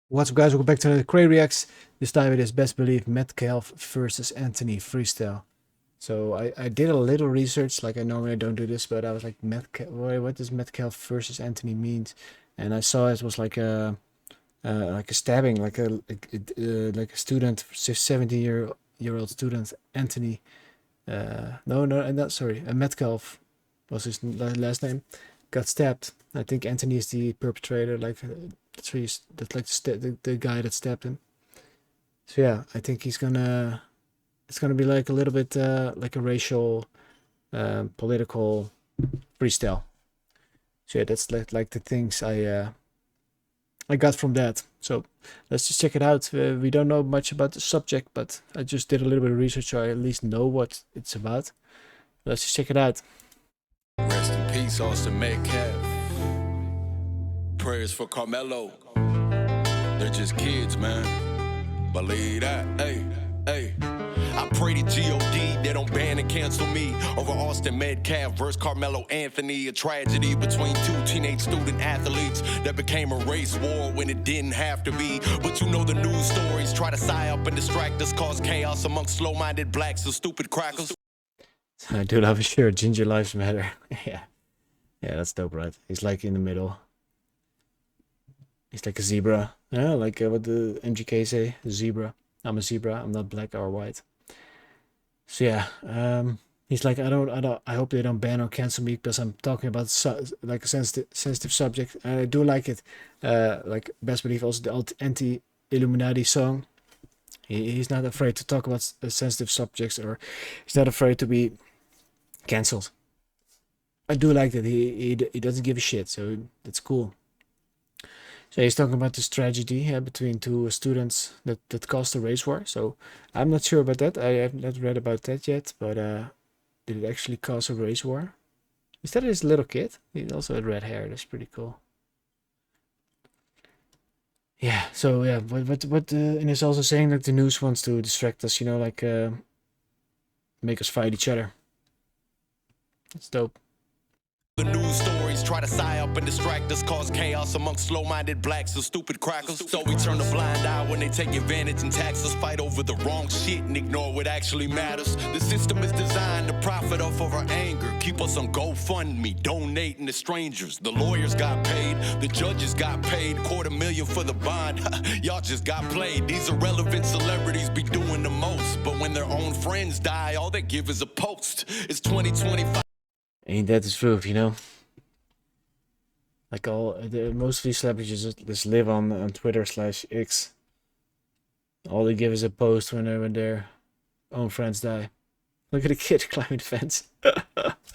What's up, guys? Welcome back to the Krayreacts. This time it is Bezz Believe Metcalf versus Anthony Freestyle. So I did a little research, like I normally don't do this, but I was like, Metcalf, what does Metcalf versus Anthony means? And I saw it was like a stabbing, like a student, 17-year-old student, Anthony. No, not sorry, Metcalf was his last name. Got stabbed. I think Anthony is the perpetrator, that's like the guy that stabbed him. So yeah, I think it's gonna be like a little bit like a racial, political freestyle. So yeah, that's like the things I got from that. So let's just check it out. We don't know much about the subject, but I just did a little bit of research, so I at least know what it's about. Let's just check it out. Rest in peace, Austin Metcalf. Prayers for Carmelo. They're just kids, man. Believe that. Hey, hey. I pray to G.O.D. they don't ban and cancel me over Austin Metcalf versus Carmelo Anthony. A tragedy between two teenage student athletes that became a race war when it didn't have to be. But you know the news stories try to psy-up and distract us, cause chaos amongst slow-minded blacks and stupid crackers. I do love a shirt. Ginger lives matter. Yeah, that's dope, right? He's like in the middle. He's like a zebra. Yeah, like what the MGK say, zebra. I'm a zebra. I'm not black or white. So yeah, he's like, I hope they don't ban or cancel me because I'm talking about like a sensitive subject. And I do like it. Like Bezz Believe, also the anti-Illuminati song. He's not afraid to talk about sensitive subjects, or he's not afraid to be cancelled. I do like that he doesn't give a shit, so that's cool. So he's talking about this tragedy between two students that caused a race war. So I'm not sure about that. I have not read about that yet, but did it actually cause a race war? Is that his little kid? He also had red hair. That's pretty cool. Yeah. So yeah, what and he's also saying that the news wants to distract us. You know, like make us fight each other. That's dope. The news stories try to psy-up and distract us, cause chaos amongst slow-minded blacks and stupid crackers. So we turn a blind eye when they take advantage and tax us, fight over the wrong shit and ignore what actually matters. The system is designed to profit off of our anger, keep us on GoFundMe, donating to strangers. The lawyers got paid, the judges got paid, $250,000 for the bond. Y'all just got played. These irrelevant celebrities be doing the most, but when their own friends die, all they give is a post. It's 2025. Ain't that the truth, you know? Like most of these celebrities just live on Twitter/X. All they give is a post when their own friends die. Look at the kid climbing the fence.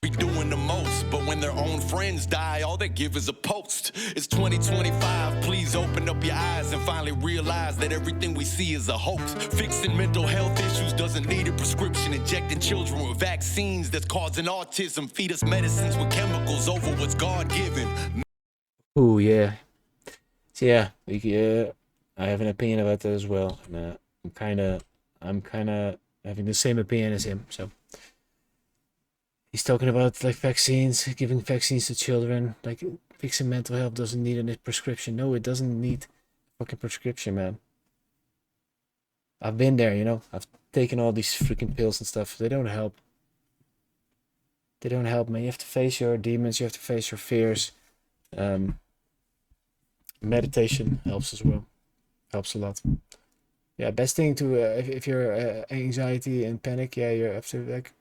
Be doing the most, but when their own friends die, all they give is a post. It's 2025, please open up your eyes and finally realize that everything we see is a hoax. Fixing mental health issues doesn't need a prescription. Injecting children with vaccines that's causing autism. Feed us medicines with chemicals over what's God-given. Ooh, yeah. So yeah, I have an opinion about that as well. And, I'm kind of having the same opinion as him. So he's talking about like vaccines, giving vaccines to children. Like fixing mental health doesn't need a prescription. No, it doesn't need a fucking prescription, man. I've been there, you know. I've taken all these freaking pills and stuff. They don't help. They don't help, man. You have to face your demons. You have to face your fears. Meditation helps as well. Helps a lot. Yeah, best thing to if you're anxiety and panic, yeah, you have to like.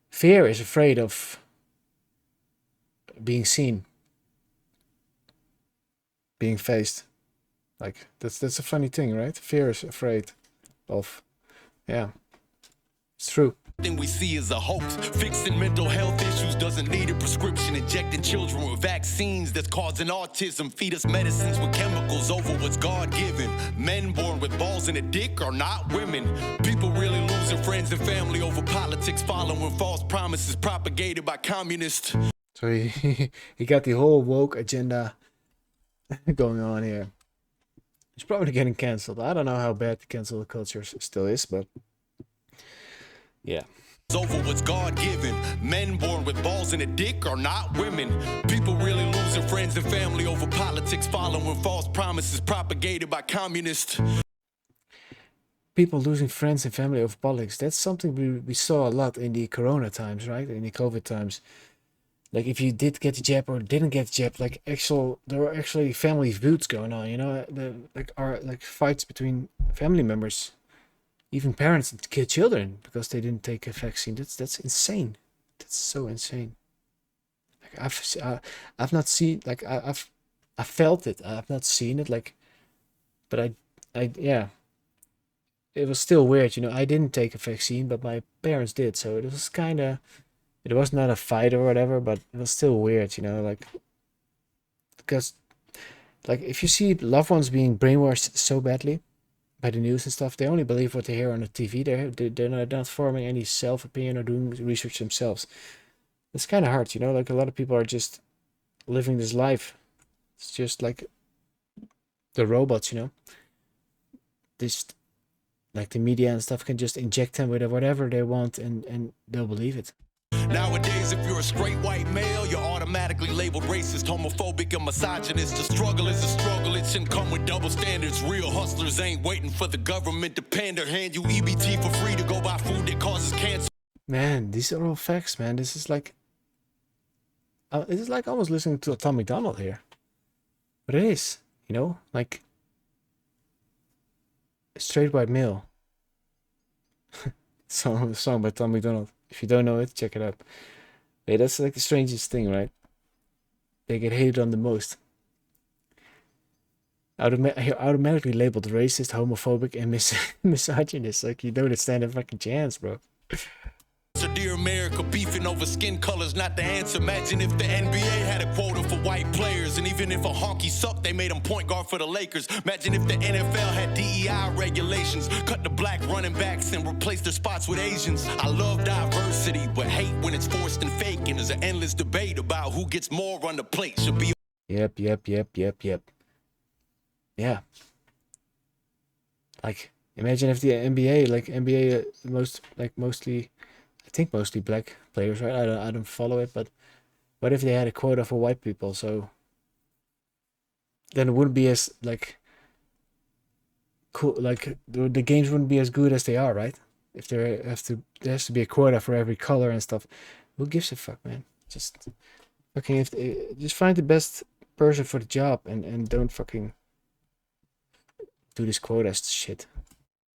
Fear is afraid of being seen, being faced. Like that's a funny thing, right? Fear is afraid of, yeah, it's true. Thing we see is a hoax. Fixing mental health issues doesn't need a prescription. Injecting children with vaccines that's causing autism. Feed us medicines with chemicals over what's God-given. Men born with balls in a dick are not women. People really losing friends and family over politics, following false promises propagated by communists. So he got the whole woke agenda going on here. He's probably getting cancelled. I don't know how bad the cancel culture still is, but yeah. Over what's God-given. Men born with balls in a dick are not women. People really losing losing friends and family over politics, following false promises propagated by communists. People losing friends and family over politics. That's something we saw a lot in the Corona times, right? In the COVID times. Like if you did get the jab or didn't get the jab, like there were actually family feuds going on. You know, like fights between family members, even parents and children because they didn't take a vaccine. That's insane. That's so insane. Like I've not seen like I felt it. I've not seen it like, but yeah. It was still weird, you know. I didn't take a vaccine, but my parents did, so it was kind of, it was not a fight or whatever, but it was still weird, you know, like, because, like, if you see loved ones being brainwashed so badly by the news and stuff, they only believe what they hear on the TV. They're not forming any self-opinion or doing research themselves. It's kind of hard, you know, like, a lot of people are just living this life. It's just like the robots, you know. This, like the media and stuff can just inject them with whatever they want and they'll believe it. Nowadays, if you're a straight white male, you're automatically labeled racist, homophobic, and misogynist. The struggle is a struggle, it shouldn't come with double standards. Real hustlers ain't waiting for the government to pander. Hand you EBT for free to go buy food that causes cancer. Man, these are all facts, man. This is like almost listening to Tom MacDonald here. But it is, you know, like straight white male. song by Tom MacDonald. If you don't know it, check it out. Hey, that's like the strangest thing, right? They get hated on the most. Automatically labeled racist, homophobic, and misogynist. Like you don't stand a fucking chance, bro. So dear America, beefing over skin colors not the answer. Imagine if the NBA had a quota for white players, and even if a honky sucked, they made him point guard for the Lakers. Imagine if the NFL had DEI regulations, cut the black running backs and replace their spots with Asians. I love diversity, but hate when it's forced and fake, and there's an endless debate about who gets more on the plate. Should be. Yep. Yeah. Like, imagine if the NBA, mostly, I think mostly black players, right? I don't follow it, but what if they had a quota for white people? So then it wouldn't be as like cool. Like the games wouldn't be as good as they are, right? If there has to be a quota for every color and stuff. Who gives a fuck, man? Just fucking just find the best person for the job and don't fucking do this quota shit.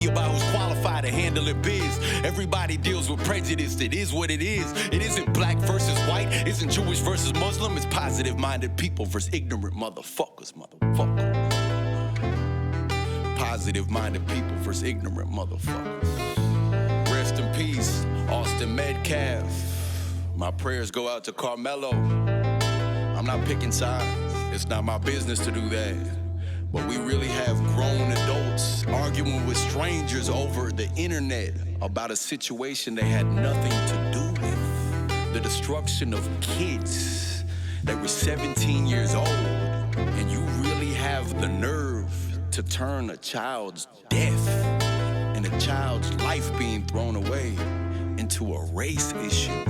About who's qualified to handle it biz. Everybody deals with prejudice. It is what it is. It isn't black versus white. It isn't Jewish versus Muslim. It's positive-minded people versus ignorant motherfuckers. Positive-minded people versus ignorant motherfuckers. Rest in peace, Austin Metcalf. My prayers go out to Carmelo. I'm not picking sides. It's not my business to do that. But we really have grown adults arguing with strangers over the internet about a situation they had nothing to do with. The destruction of kids that were 17 years old. And you really have the nerve to turn a child's death and a child's life being thrown away into a race issue.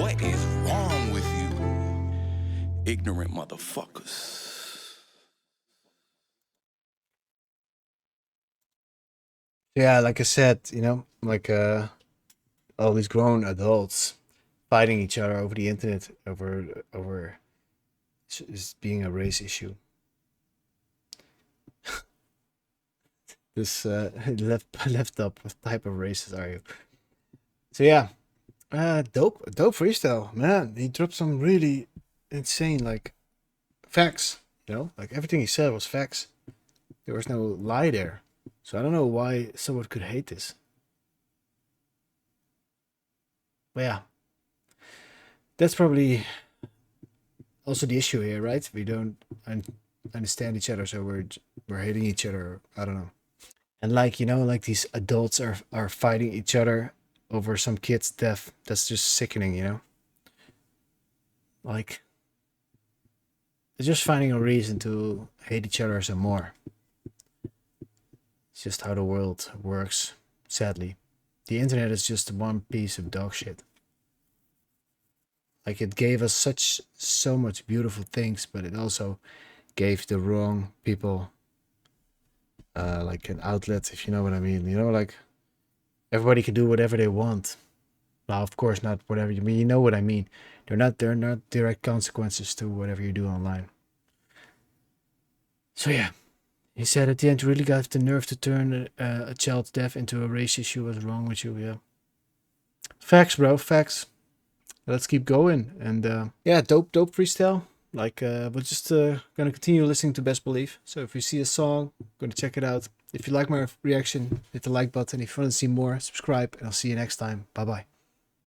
What is wrong with you, ignorant motherfuckers? Yeah, like I said, you know, like all these grown adults fighting each other over the internet over is being a race issue. This left up. What type of racist are you? So yeah, dope freestyle, man. He dropped some really insane like facts. You know, like everything he said was facts. There was no lie there. So I don't know why someone could hate this. But yeah, that's probably also the issue here, right? We don't understand each other, so we're hating each other. I don't know. And like, you know, like these adults are fighting each other over some kid's death. That's just sickening, you know. Like, they're just finding a reason to hate each other some more. It's just how the world works, sadly. The internet is just one piece of dog shit. Like it gave us so much beautiful things, but it also gave the wrong people like an outlet, if you know what I mean. You know, like everybody can do whatever they want. Well, of course not whatever you mean. You know what I mean. There are not direct consequences to whatever you do online. So yeah, he said at the end, you really got the nerve to turn a child's death into a race issue. What's wrong with you? Yeah. Facts, bro. Facts. Let's keep going. And yeah, dope freestyle. Like we're just gonna continue listening to Bezz Believe. So if you see a song, gonna check it out. If you like my reaction, hit the like button. If you want to see more, subscribe, and I'll see you next time. Bye bye.